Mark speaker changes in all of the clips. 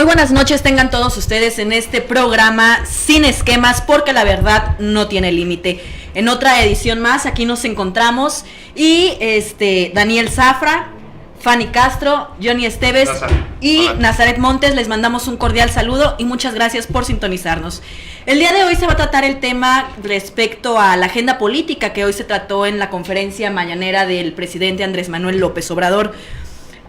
Speaker 1: Muy buenas noches tengan todos ustedes en este programa Sin Esquemas, porque la verdad no tiene límite. En otra edición más, aquí nos encontramos y Daniel Zafra, Fanny Castro, Johnny Esteves y Nazaret Montes. Les mandamos un cordial saludo y muchas gracias por sintonizarnos. El día de hoy se va a tratar el tema respecto a la agenda política que hoy se trató en la conferencia mañanera del presidente Andrés Manuel López Obrador,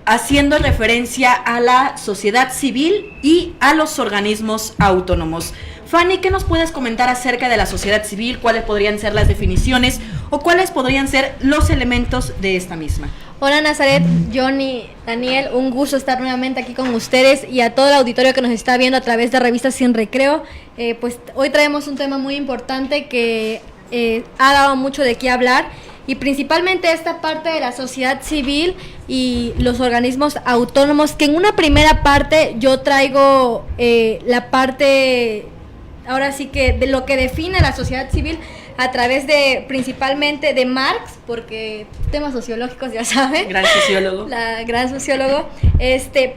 Speaker 1: haciendo referencia a la sociedad civil y a los organismos autónomos. Fanny, ¿qué nos puedes comentar acerca de la sociedad civil? ¿Cuáles podrían ser las definiciones o cuáles podrían ser los elementos de esta misma?
Speaker 2: Hola Nazaret, Johnny, Daniel, un gusto estar nuevamente aquí con ustedes y a todo el auditorio que nos está viendo a través de Revista Sin Recreo. Pues hoy traemos un tema muy importante que ha dado mucho de qué hablar, y principalmente esta parte de la sociedad civil y los organismos autónomos, que en una primera parte yo traigo la parte, ahora sí que de lo que define la sociedad civil a través de principalmente de Marx, porque temas sociológicos ya saben.
Speaker 1: Gran sociólogo.
Speaker 2: Gran sociólogo.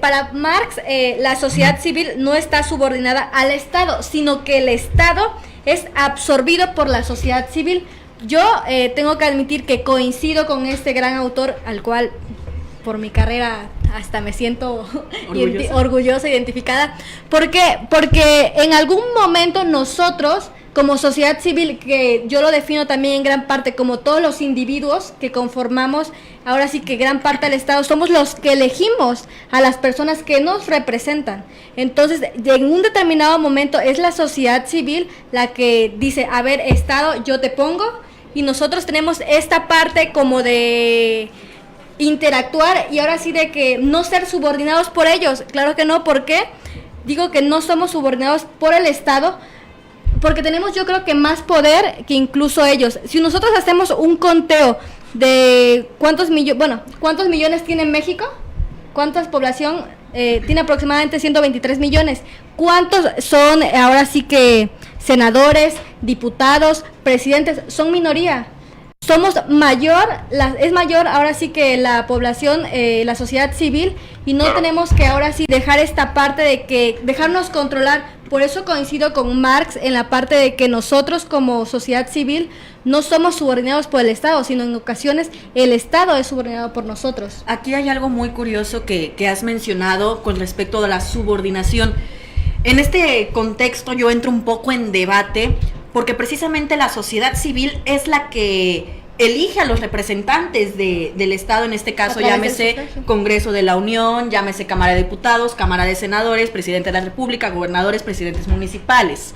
Speaker 2: Para Marx, la sociedad civil no está subordinada al Estado, sino que el Estado es absorbido por la sociedad civil. Yo tengo que admitir que coincido con este gran autor, al cual por mi carrera hasta me siento orgullosa, identificada. ¿Por qué? Porque en algún momento nosotros, como sociedad civil, que yo lo defino también en gran parte como todos los individuos que conformamos, ahora sí que gran parte del Estado, somos los que elegimos a las personas que nos representan. Entonces, en un determinado momento es la sociedad civil la que dice, a ver, Estado, yo te pongo, y nosotros tenemos esta parte como de interactuar y ahora sí de que no ser subordinados por ellos. Claro que no. ¿Por qué? Digo que no somos subordinados por el Estado, porque tenemos, yo creo que más poder que incluso ellos. Si nosotros hacemos un conteo de cuántos millones tiene México, cuánta población tiene, aproximadamente 123 millones. ¿Cuántos son ahora sí que senadores, diputados, presidentes? Son minoría. Somos es mayor ahora sí que la población, la sociedad civil, y no tenemos que ahora sí dejar esta parte de que dejarnos controlar. Por eso coincido con Marx en la parte de que nosotros como sociedad civil no somos subordinados por el Estado, sino en ocasiones el Estado es subordinado por nosotros.
Speaker 1: Aquí hay algo muy curioso que has mencionado con respecto a la subordinación. En este contexto yo entro un poco en debate, porque precisamente la sociedad civil es la que elige a los representantes del Estado, en este caso llámese Congreso de la Unión, llámese Cámara de Diputados, Cámara de Senadores, Presidente de la República, gobernadores, presidentes municipales.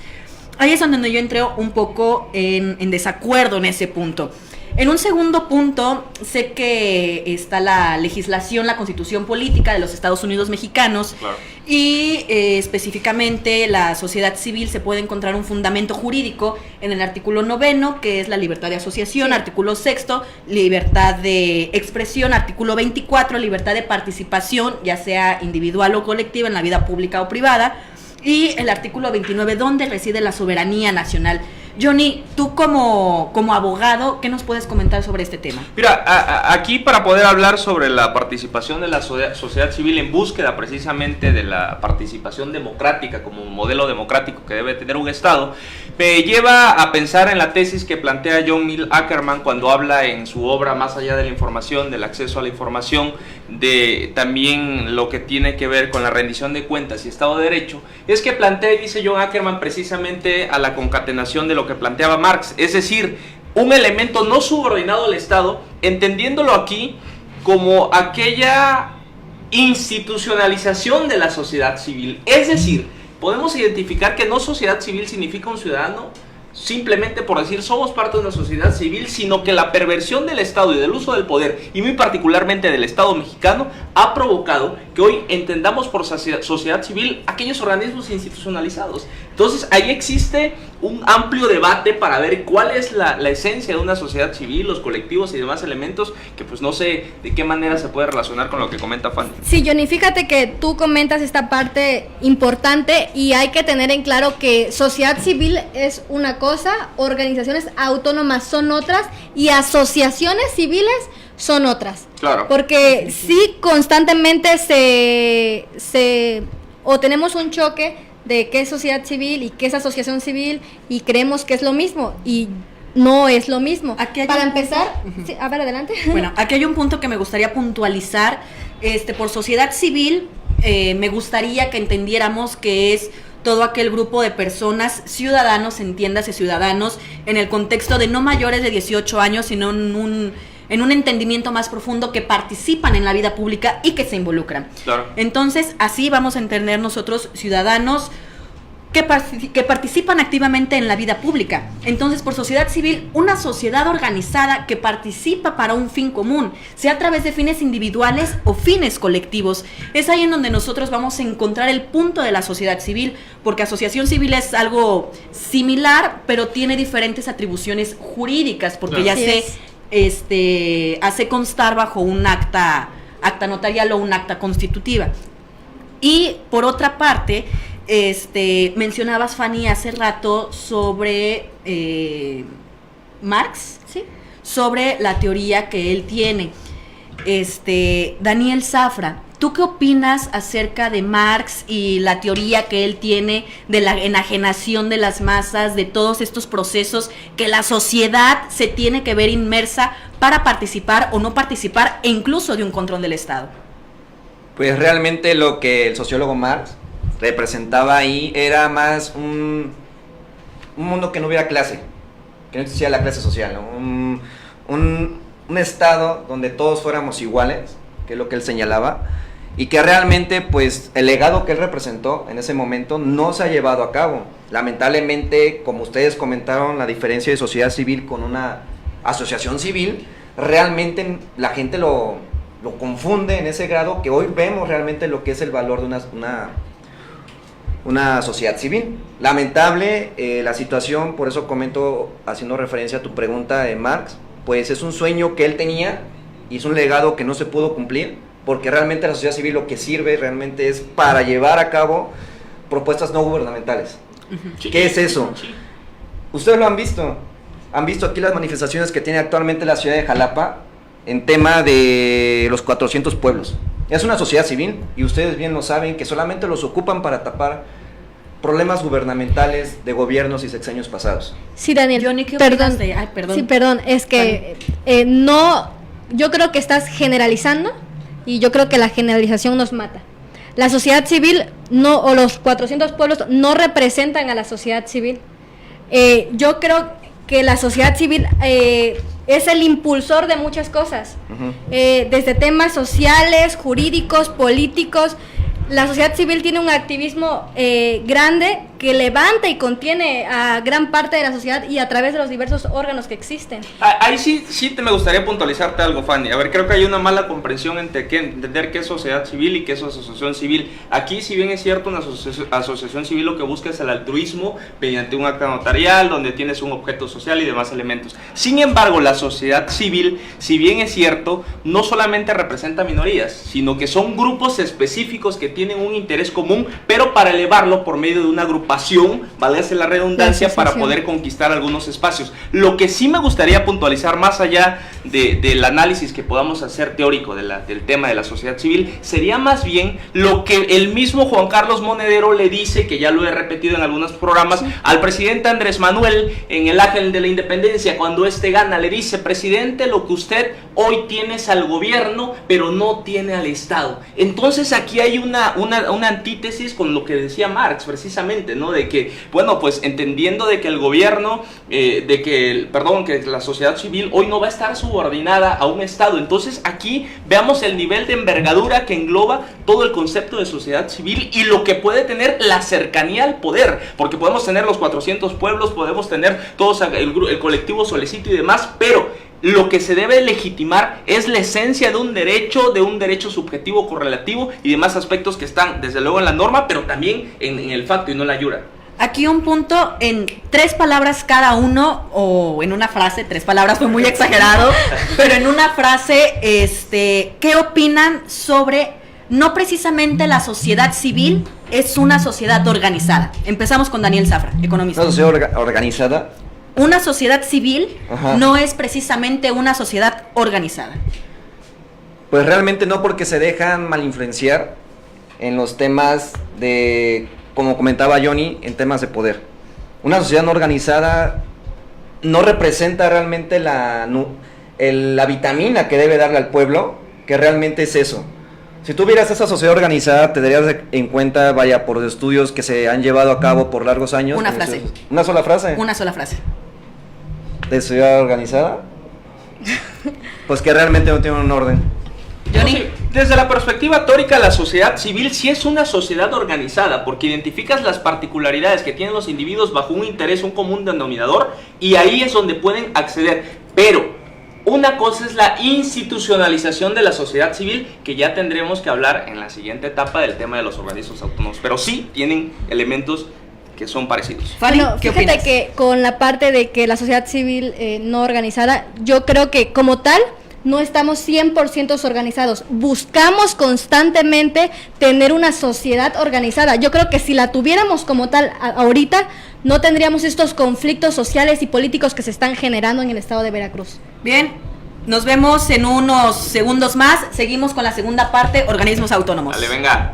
Speaker 1: Ahí es donde yo entré un poco en desacuerdo en ese punto. En un segundo punto, sé que está la legislación, la Constitución Política de los Estados Unidos Mexicanos, claro, y específicamente la sociedad civil se puede encontrar un fundamento jurídico en el artículo 9, que es la libertad de asociación, sí, artículo 6, libertad de expresión, artículo 24, libertad de participación, ya sea individual o colectiva, en la vida pública o privada, y el artículo 29, donde reside la soberanía nacional. Johnny, tú como abogado, ¿qué nos puedes comentar sobre este tema?
Speaker 3: Mira, aquí para poder hablar sobre la participación de la sociedad civil en búsqueda precisamente de la participación democrática como modelo democrático que debe tener un Estado, me lleva a pensar en la tesis que plantea John Neal Ackerman cuando habla en su obra Más allá de la información, del acceso a la información, de también lo que tiene que ver con la rendición de cuentas y Estado de Derecho. Es que plantea, y dice John Ackerman, precisamente a la concatenación de lo que planteaba Marx, es decir, un elemento no subordinado al Estado, entendiéndolo aquí como aquella institucionalización de la sociedad civil. Es decir, podemos identificar que no sociedad civil significa un ciudadano simplemente por decir somos parte de una sociedad civil, sino que la perversión del Estado y del uso del poder, y muy particularmente del Estado mexicano, ha provocado que hoy entendamos por sociedad civil aquellos organismos institucionalizados. Entonces ahí existe un amplio debate para ver cuál es la esencia de una sociedad civil, los colectivos y demás elementos que pues no sé de qué manera se puede relacionar con lo que comenta Fanny.
Speaker 2: Sí, Johnny, fíjate que tú comentas esta parte importante y hay que tener en claro que sociedad civil es una cosa, organizaciones autónomas son otras y asociaciones civiles son otras.
Speaker 3: Claro.
Speaker 2: Porque sí constantemente se o tenemos un choque de qué es sociedad civil y qué es asociación civil y creemos que es lo mismo y no es lo mismo. Para empezar, sí, a ver, adelante.
Speaker 1: Bueno, aquí hay un punto que me gustaría puntualizar. Por sociedad civil, me gustaría que entendiéramos que es todo aquel grupo de personas, ciudadanos, entiéndase ciudadanos, en el contexto de no mayores de 18 años, sino en un entendimiento más profundo, que participan en la vida pública y que se involucran.
Speaker 3: Claro.
Speaker 1: Entonces, así vamos a entender nosotros ciudadanos que participan activamente en la vida pública. Entonces, por sociedad civil, una sociedad organizada que participa para un fin común, sea a través de fines individuales o fines colectivos. Es ahí en donde nosotros vamos a encontrar el punto de la sociedad civil, porque asociación civil es algo similar, pero tiene diferentes atribuciones jurídicas, porque
Speaker 3: Claro.
Speaker 1: ya se hace constar bajo un acta notarial o un acta constitutiva. Y por otra parte, mencionabas, Fanny, hace rato sobre Marx,
Speaker 2: Sí.
Speaker 1: sobre la teoría que él tiene. Daniel Zafra, ¿tú qué opinas acerca de Marx y la teoría que él tiene de la enajenación de las masas, de todos estos procesos que la sociedad se tiene que ver inmersa para participar o no participar, e incluso de un control del Estado?
Speaker 4: Pues realmente lo que el sociólogo Marx representaba ahí era más un mundo que no hubiera clase, que no existía la clase social, ¿no? Un estado donde todos fuéramos iguales, que es lo que él señalaba, y que realmente pues el legado que él representó en ese momento no se ha llevado a cabo. Lamentablemente, como ustedes comentaron, la diferencia de sociedad civil con una asociación civil, realmente la gente lo confunde en ese grado que hoy vemos realmente lo que es el valor de una sociedad civil. Lamentable la situación, por eso comento, haciendo referencia a tu pregunta de Marx, pues es un sueño que él tenía y es un legado que no se pudo cumplir, porque realmente la sociedad civil lo que sirve realmente es para llevar a cabo propuestas no gubernamentales.
Speaker 3: Sí.
Speaker 4: ¿Qué es eso?
Speaker 3: Sí.
Speaker 4: Ustedes lo han visto aquí las manifestaciones que tiene actualmente la ciudad de Jalapa en tema de los 400 pueblos. Es una sociedad civil y ustedes bien lo saben, que solamente los ocupan para tapar problemas gubernamentales de gobiernos y sexenios pasados.
Speaker 2: Sí, Daniel.
Speaker 1: Johnny, ¿qué
Speaker 2: perdón.
Speaker 1: opinas de...? Ay, perdón.
Speaker 2: Sí, perdón, es que no, yo creo que estás generalizando y yo creo que la generalización nos mata. La sociedad civil no, o los 400 pueblos no representan a la sociedad civil. Yo creo que la sociedad civil es el impulsor de muchas cosas, desde temas sociales, jurídicos, políticos. La sociedad civil tiene un activismo grande que levanta y contiene a gran parte de la sociedad y a través de los diversos órganos que existen.
Speaker 3: Ahí sí me gustaría puntualizarte algo, Fanny. A ver, creo que hay una mala comprensión entre entender qué es sociedad civil y qué es asociación civil. Aquí, si bien es cierto, una asociación civil lo que busca es el altruismo mediante un acta notarial donde tienes un objeto social y demás elementos. Sin embargo, la sociedad civil, si bien es cierto, no solamente representa minorías, sino que son grupos específicos que tienen un interés común, pero para elevarlo por medio de una agrupación, válgase la redundancia, para poder conquistar algunos espacios. Lo que sí me gustaría puntualizar, más allá del análisis que podamos hacer teórico del tema de la sociedad civil, sería más bien lo que el mismo Juan Carlos Monedero le dice, que ya lo he repetido en algunos programas, al presidente Andrés Manuel en el Ángel de la Independencia. Cuando gana, le dice: presidente, lo que usted hoy tiene es al gobierno, pero no tiene al Estado. Entonces aquí hay una antítesis con lo que decía Marx, precisamente, ¿no? De que, bueno, pues entendiendo de que el gobierno, que la sociedad civil hoy no va a estar subordinada a un Estado. Entonces aquí veamos el nivel de envergadura que engloba todo el concepto de sociedad civil y lo que puede tener la cercanía al poder, porque podemos tener los 400 pueblos, podemos tener todos el colectivo Solecito y demás, pero lo que se debe legitimar es la esencia de un derecho subjetivo correlativo y demás aspectos que están desde luego en la norma, pero también en el facto y no en la iura.
Speaker 1: Aquí un punto, en 3 palabras cada uno, o en una frase, 3 palabras fue muy exagerado, pero en una frase, ¿qué opinan sobre, no precisamente la sociedad civil es una sociedad organizada? Empezamos con Daniel Zafra, economista.
Speaker 4: Una sociedad organizada.
Speaker 1: Una sociedad civil
Speaker 4: Ajá.
Speaker 1: no es precisamente una sociedad organizada.
Speaker 4: Pues realmente no, porque se dejan mal influenciar en los temas de, como comentaba Johnny, en temas de poder. Una sociedad no organizada no representa realmente la vitamina que debe darle al pueblo, que realmente es eso. Si tuvieras esa sociedad organizada, te darías en cuenta, vaya, por estudios que se han llevado a cabo por largos años.
Speaker 1: Una frase.
Speaker 4: ¿Una sola frase?
Speaker 1: Una sola frase.
Speaker 4: ¿De sociedad organizada? Pues que realmente no tiene un orden.
Speaker 1: Johnny.
Speaker 3: Sí, desde la perspectiva teórica, la sociedad civil sí es una sociedad organizada, porque identificas las particularidades que tienen los individuos bajo un interés, un común denominador, y ahí es donde pueden acceder. Pero una cosa es la institucionalización de la sociedad civil, que ya tendremos que hablar en la siguiente etapa del tema de los organismos autónomos, pero sí tienen elementos que son parecidos.
Speaker 1: Fanny,
Speaker 2: Bueno,
Speaker 1: ¿qué
Speaker 2: fíjate
Speaker 1: opinas?
Speaker 2: que con la parte de que la sociedad civil no organizada, yo creo que como tal no estamos 100% organizados. Buscamos constantemente tener una sociedad organizada. Yo creo que si la tuviéramos como tal ahorita, no tendríamos estos conflictos sociales y políticos que se están generando en el estado de Veracruz.
Speaker 1: Bien, nos vemos en unos segundos más. Seguimos con la segunda parte, organismos autónomos.
Speaker 3: Dale, venga.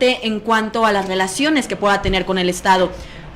Speaker 1: En cuanto a las relaciones que pueda tener con el Estado.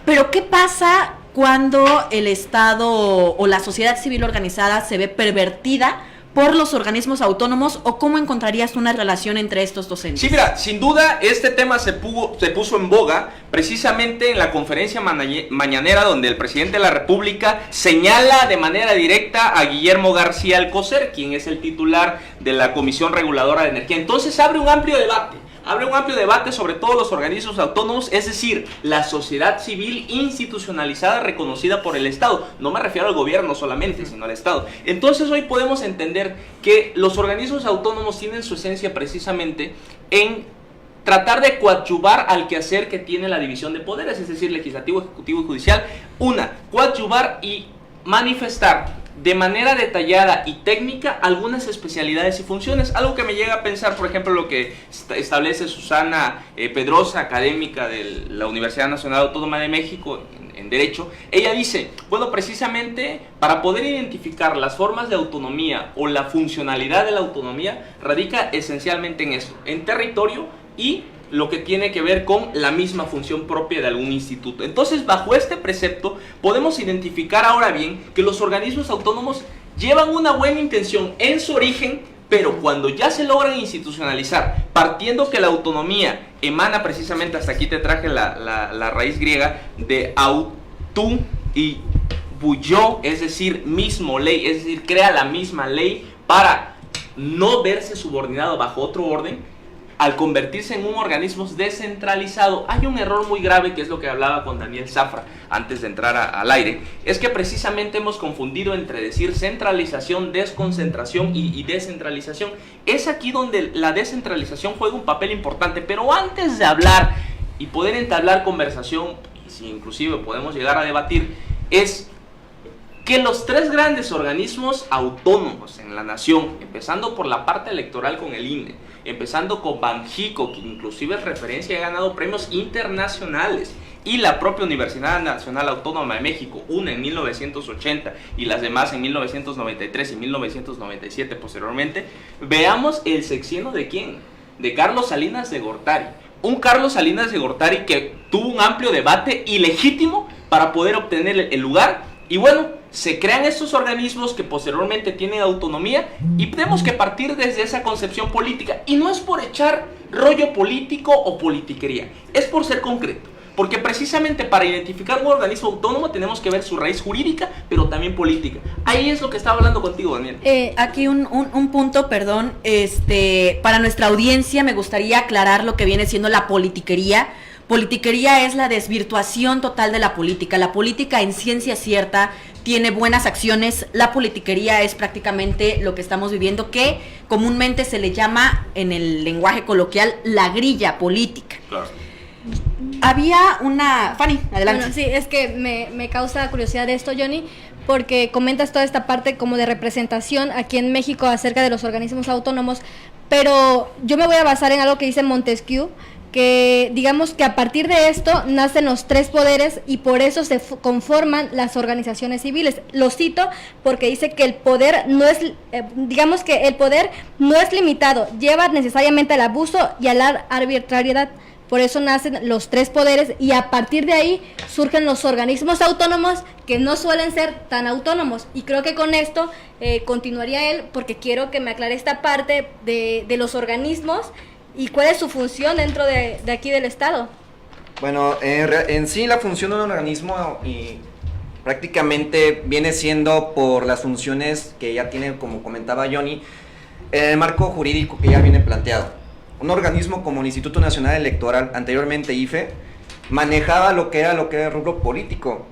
Speaker 1: Pero ¿qué pasa cuando el Estado o la sociedad civil organizada se ve pervertida por los organismos autónomos, o cómo encontrarías una relación entre estos dos entes?
Speaker 3: Sí, mira, sin duda este tema se puso en boga precisamente en la conferencia mañanera, donde el presidente de la República señala de manera directa a Guillermo García Alcocer, quien es el titular de la Comisión Reguladora de Energía. Entonces abre un amplio debate sobre todos los organismos autónomos, es decir, la sociedad civil institucionalizada reconocida por el Estado. No me refiero al gobierno solamente, sino al Estado. Entonces hoy podemos entender que los organismos autónomos tienen su esencia precisamente en tratar de coadyuvar al quehacer que tiene la división de poderes, es decir, legislativo, ejecutivo y judicial. Coadyuvar y manifestar de manera detallada y técnica algunas especialidades y funciones. Algo que me llega a pensar, por ejemplo, lo que establece Susana Pedrosa, académica de la Universidad Nacional Autónoma de México en Derecho. Ella dice, bueno, precisamente para poder identificar las formas de autonomía o la funcionalidad de la autonomía, radica esencialmente en eso, en territorio y lo que tiene que ver con la misma función propia de algún instituto. Entonces, bajo este precepto, podemos identificar ahora bien que los organismos autónomos llevan una buena intención en su origen, pero cuando ya se logran institucionalizar, partiendo que la autonomía emana precisamente, hasta aquí te traje la raíz griega, de autu y buyo, es decir, mismo ley, es decir, crea la misma ley para no verse subordinado bajo otro orden. Al convertirse en un organismo descentralizado, hay un error muy grave, que es lo que hablaba con Daniel Zafra antes de entrar al aire, es que precisamente hemos confundido entre decir centralización, desconcentración y descentralización. Es aquí donde la descentralización juega un papel importante, pero antes de hablar y poder entablar conversación, y si inclusive podemos llegar a debatir, es que los tres grandes organismos autónomos en la nación, empezando por la parte electoral con el INE, empezando con Banjico, que inclusive es referencia y ha ganado premios internacionales, y la propia Universidad Nacional Autónoma de México, una en 1980 y las demás en 1993 y 1997 posteriormente, veamos el sexenio de quién, de Carlos Salinas de Gortari. Un Carlos Salinas de Gortari que tuvo un amplio debate ilegítimo para poder obtener el lugar. Y bueno, se crean estos organismos que posteriormente tienen autonomía y tenemos que partir desde esa concepción política. Y no es por echar rollo político o politiquería, es por ser concreto. Porque precisamente para identificar un organismo autónomo tenemos que ver su raíz jurídica, pero también política. Ahí es lo que estaba hablando contigo, Daniel.
Speaker 1: Aquí un punto, perdón, para nuestra audiencia me gustaría aclarar lo que viene siendo la politiquería. Politiquería es la desvirtuación total de la política. La política en ciencia cierta tiene buenas acciones. La politiquería es prácticamente lo que estamos viviendo, que comúnmente se le llama en el lenguaje coloquial la grilla política.
Speaker 3: Claro.
Speaker 1: Había una... Fanny, adelante.
Speaker 2: Bueno, sí, es que me causa curiosidad esto, Johnny, porque comentas toda esta parte como de representación aquí en México acerca de los organismos autónomos, pero yo me voy a basar en algo que dice Montesquieu, que digamos que a partir de esto nacen los tres poderes y por eso se conforman las organizaciones civiles. Lo cito porque dice que el poder no es, digamos que el poder no es limitado, lleva necesariamente al abuso y a la arbitrariedad. Por eso nacen los tres poderes y a partir de ahí surgen los organismos autónomos que no suelen ser tan autónomos. Y creo que con esto continuaría él, porque quiero que me aclare esta parte de los organismos y cuál es su función dentro de aquí del Estado.
Speaker 4: Bueno, en sí la función de un organismo y prácticamente viene siendo por las funciones que ya tiene, como comentaba Johnny, el marco jurídico que ya viene planteado. Un organismo como el Instituto Nacional Electoral, anteriormente IFE, manejaba lo que era el rubro político.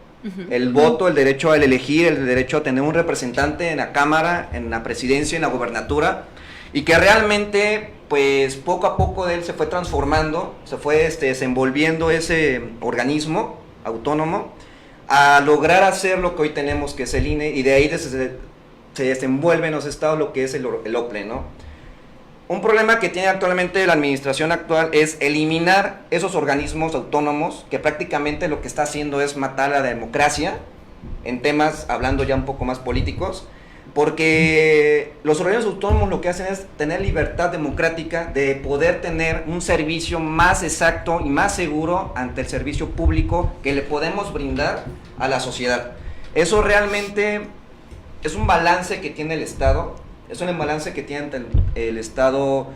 Speaker 4: El voto, el derecho al elegir, el derecho a tener un representante en la Cámara, en la Presidencia, en la Gobernatura, y que realmente, pues poco a poco de él se fue transformando, se fue desenvolviendo ese organismo autónomo a lograr hacer lo que hoy tenemos, que es el INE, y de ahí se desenvuelve en los estados lo que es el OPLE, ¿no? Un problema que tiene actualmente la administración actual es eliminar esos organismos autónomos que prácticamente lo que está haciendo es matar a la democracia en temas, hablando ya un poco más políticos, porque los organismos autónomos lo que hacen es tener libertad democrática de poder tener un servicio más exacto y más seguro ante el servicio público que le podemos brindar a la sociedad. Eso realmente es un balance que tiene el Estado. Es un balance que tiene el Estado,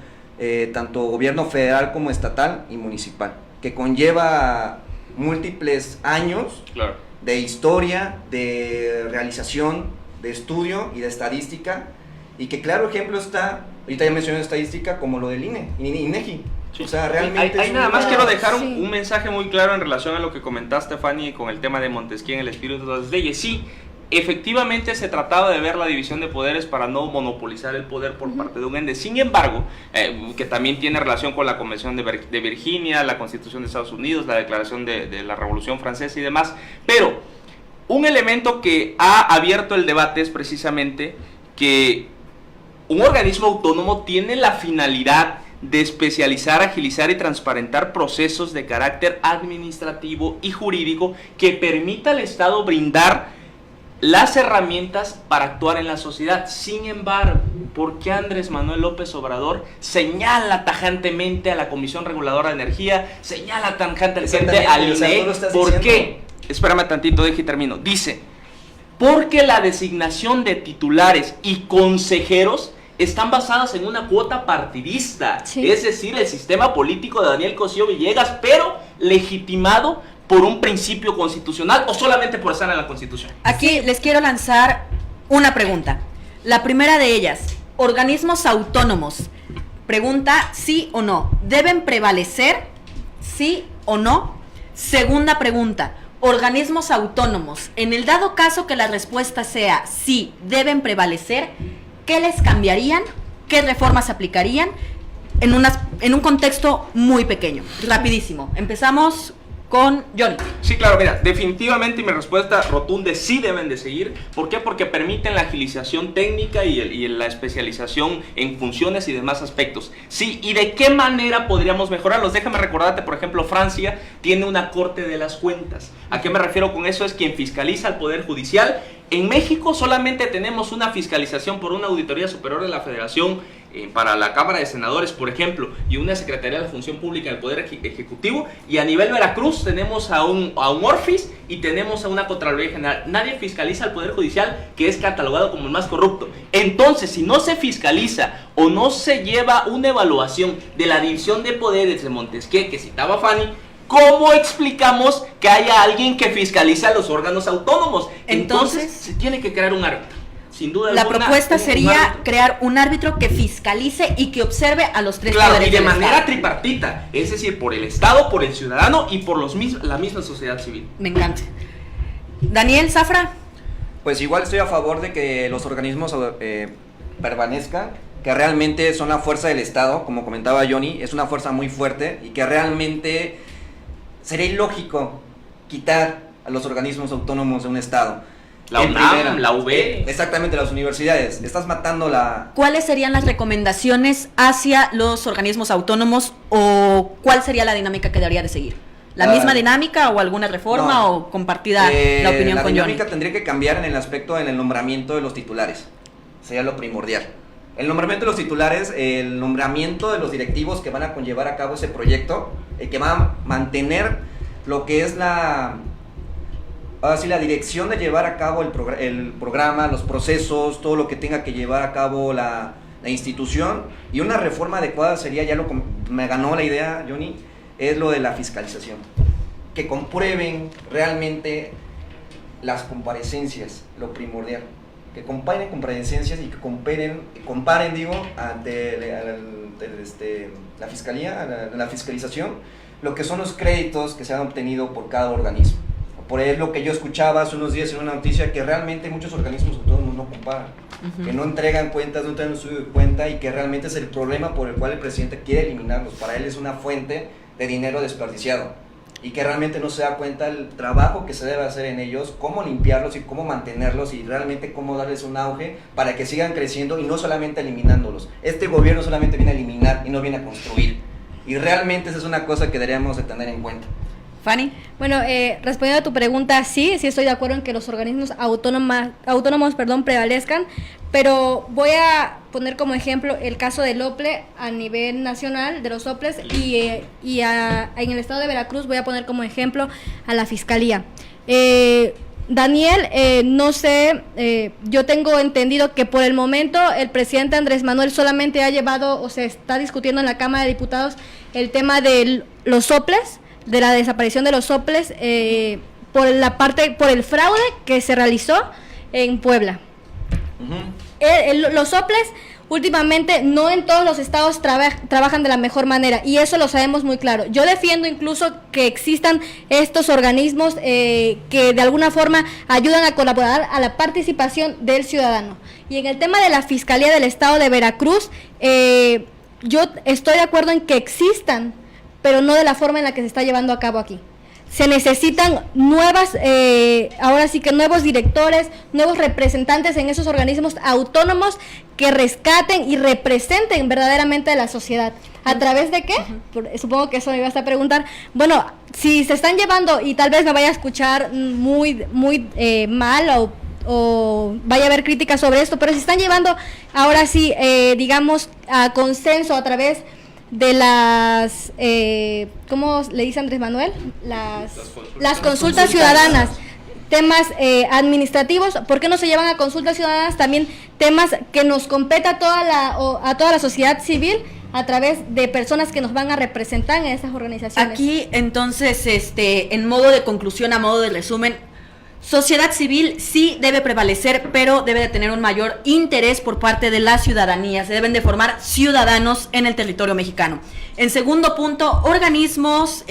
Speaker 4: tanto gobierno federal como estatal y municipal, que conlleva múltiples años de historia, de realización, de estudio y de estadística, y que claro ejemplo está, ahorita ya mencioné estadística, como lo del INE, INEGI.
Speaker 3: Sí.
Speaker 4: O sea, realmente...
Speaker 3: Ahí nada más quiero dejar un mensaje muy claro en relación a lo que comentaste, Fanny, con el tema de Montesquieu en el espíritu de las leyes. Sí, efectivamente se trataba de ver la división de poderes para no monopolizar el poder por parte de un ente. Sin embargo, que también tiene relación con la Convención de Virginia, la Constitución de Estados Unidos, la Declaración de la Revolución Francesa y demás, pero un elemento que ha abierto el debate es precisamente que un organismo autónomo tiene la finalidad de especializar, agilizar y transparentar procesos de carácter administrativo y jurídico que permita al Estado brindar las herramientas para actuar en la sociedad. Sin embargo, ¿por qué Andrés Manuel López Obrador señala tajantemente a la Comisión Reguladora de Energía, señala tajantemente al INE? ¿Por qué? Espérame tantito, deje y termino. Dice, porque la designación de titulares y consejeros están basadas en una cuota partidista,
Speaker 2: sí.
Speaker 3: Es decir, el sistema político de Daniel Cosío Villegas, pero legitimado por un principio constitucional o solamente por estar en la Constitución.
Speaker 1: Aquí les quiero lanzar una pregunta. La primera de ellas, organismos autónomos. Pregunta, ¿sí o no? ¿Deben prevalecer? ¿Sí o no? Segunda pregunta, organismos autónomos. En el dado caso que la respuesta sea sí, deben prevalecer, ¿qué les cambiarían? ¿Qué reformas aplicarían? En un contexto muy pequeño, rapidísimo. Empezamos con Johnny.
Speaker 3: Sí, claro, mira, definitivamente mi respuesta rotunda es sí deben de seguir. ¿Por qué? Porque permiten la agilización técnica y la especialización en funciones y demás aspectos. Sí, ¿y de qué manera podríamos mejorarlos? Déjame recordarte, por ejemplo, Francia tiene una Corte de las Cuentas. ¿A qué me refiero con eso? Es quien fiscaliza al Poder Judicial. En México solamente tenemos una fiscalización por una Auditoría Superior de la Federación para la Cámara de Senadores, por ejemplo, y una Secretaría de la Función Pública del Poder Ejecutivo, y a nivel Veracruz tenemos a un ORFIS y tenemos a una Contraloría General. Nadie fiscaliza al Poder Judicial, que es catalogado como el más corrupto. Entonces, si no se fiscaliza o no se lleva una evaluación de la división de poderes de Montesquieu, que citaba Fanny, ¿cómo explicamos que haya alguien que fiscaliza los órganos autónomos? Entonces se tiene que crear un árbitro. Sin duda
Speaker 1: la
Speaker 3: alguna,
Speaker 1: propuesta sería
Speaker 3: árbitro.
Speaker 1: crear un árbitro que fiscalice y que observe a los tres
Speaker 3: Claro,
Speaker 1: poderes
Speaker 3: y de
Speaker 1: del
Speaker 3: manera
Speaker 1: Estado.
Speaker 3: tripartita, es decir, por el Estado, por el ciudadano y por la misma sociedad civil.
Speaker 1: Me encanta. Daniel, Zafra.
Speaker 4: Pues igual estoy a favor de que los organismos permanezcan, que realmente son la fuerza del Estado, como comentaba Johnny, es una fuerza muy fuerte y que realmente sería ilógico quitar a los organismos autónomos de un Estado.
Speaker 3: La
Speaker 4: En
Speaker 3: UNAM,
Speaker 4: primera,
Speaker 3: la UB.
Speaker 4: Exactamente, las universidades. Estás matando la...
Speaker 1: ¿Cuáles serían las recomendaciones hacia los organismos autónomos o cuál sería la dinámica que debería de seguir? ¿La misma dinámica o alguna reforma
Speaker 4: no.
Speaker 1: o compartida la opinión
Speaker 4: la
Speaker 1: con
Speaker 4: dinámica
Speaker 1: Johnny?
Speaker 4: tendría que cambiar en el aspecto, en el nombramiento de los titulares. Sería lo primordial. El nombramiento de los titulares, el nombramiento de los directivos que van a conllevar a cabo ese proyecto, que van a mantener lo que es la dirección de llevar a cabo el programa, los procesos, todo lo que tenga que llevar a cabo la institución. Y una reforma adecuada sería, me ganó la idea, Johnny, es lo de la fiscalización. Que comprueben realmente las comparecencias, lo primordial. Que comparen comparecencias y que comparen ante la fiscalía, la fiscalización, lo que son los créditos que se han obtenido por cada organismo. Por lo que yo escuchaba hace unos días en una noticia, que realmente muchos organismos autónomos no comparan, que no entregan cuentas, no tienen un estudio de cuenta, y que realmente es el problema por el cual el presidente quiere eliminarlos. Para él es una fuente de dinero desperdiciado, y que realmente no se da cuenta el trabajo que se debe hacer en ellos, cómo limpiarlos y cómo mantenerlos, y realmente cómo darles un auge para que sigan creciendo y no solamente eliminándolos. Este gobierno solamente viene a eliminar y no viene a construir, y realmente esa es una cosa que deberíamos de tener en cuenta.
Speaker 1: Fanny.
Speaker 2: Bueno, respondiendo a tu pregunta, sí estoy de acuerdo en que los organismos autónomos prevalezcan, pero voy a poner como ejemplo el caso del OPLE a nivel nacional, de los OPLES, y en el estado de Veracruz voy a poner como ejemplo a la Fiscalía. Daniel, no sé, yo tengo entendido que por el momento el presidente Andrés Manuel solamente ha llevado, o se está discutiendo en la Cámara de Diputados el tema de los soples, de la desaparición de los soples, por el fraude que se realizó en Puebla. Los soples últimamente no en todos los estados trabajan de la mejor manera, y eso lo sabemos muy claro. Yo defiendo incluso que existan estos organismos que de alguna forma ayudan a colaborar a la participación del ciudadano. Y en el tema de la Fiscalía del Estado de Veracruz, yo estoy de acuerdo en que existan, pero no de la forma en la que se está llevando a cabo aquí. Se necesitan nuevos directores, nuevos representantes en esos organismos autónomos que rescaten y representen verdaderamente a la sociedad. ¿A través de qué? Supongo que eso me ibas a preguntar. Bueno, si se están llevando, y tal vez me vaya a escuchar muy mal o vaya a haber críticas sobre esto, pero si están llevando ahora sí, digamos, a consenso a través de las, ¿cómo le dice Andrés Manuel? Las consultas ciudadanas. temas administrativos, ¿por qué no se llevan a consultas ciudadanas también temas que nos compete a toda la sociedad civil a través de personas que nos van a representar en esas organizaciones?
Speaker 1: Aquí, entonces, en modo de conclusión, a modo de resumen, sociedad civil sí debe prevalecer, pero debe de tener un mayor interés por parte de la ciudadanía. Se deben de formar ciudadanos en el territorio mexicano. En segundo punto, organismos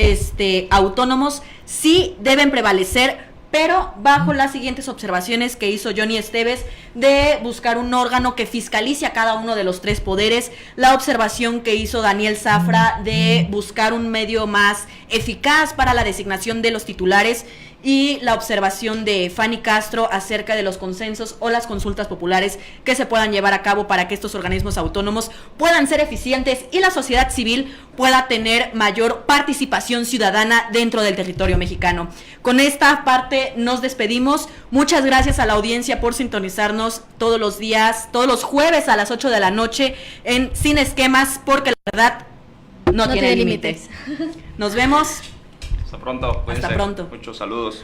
Speaker 1: autónomos sí deben prevalecer, pero bajo las siguientes observaciones que hizo Johnny Esteves de buscar un órgano que fiscalice a cada uno de los tres poderes, la observación que hizo Daniel Zafra de buscar un medio más eficaz para la designación de los titulares, y la observación de Fanny Castro acerca de los consensos o las consultas populares que se puedan llevar a cabo para que estos organismos autónomos puedan ser eficientes y la sociedad civil pueda tener mayor participación ciudadana dentro del territorio mexicano. Con esta parte nos despedimos. Muchas gracias a la audiencia por sintonizarnos todos los días, todos los jueves a las 8 de la noche en Sin Esquemas, porque la verdad no tiene límites. Nos vemos.
Speaker 3: Hasta pronto. Cuídense.
Speaker 1: Hasta pronto.
Speaker 3: Muchos saludos.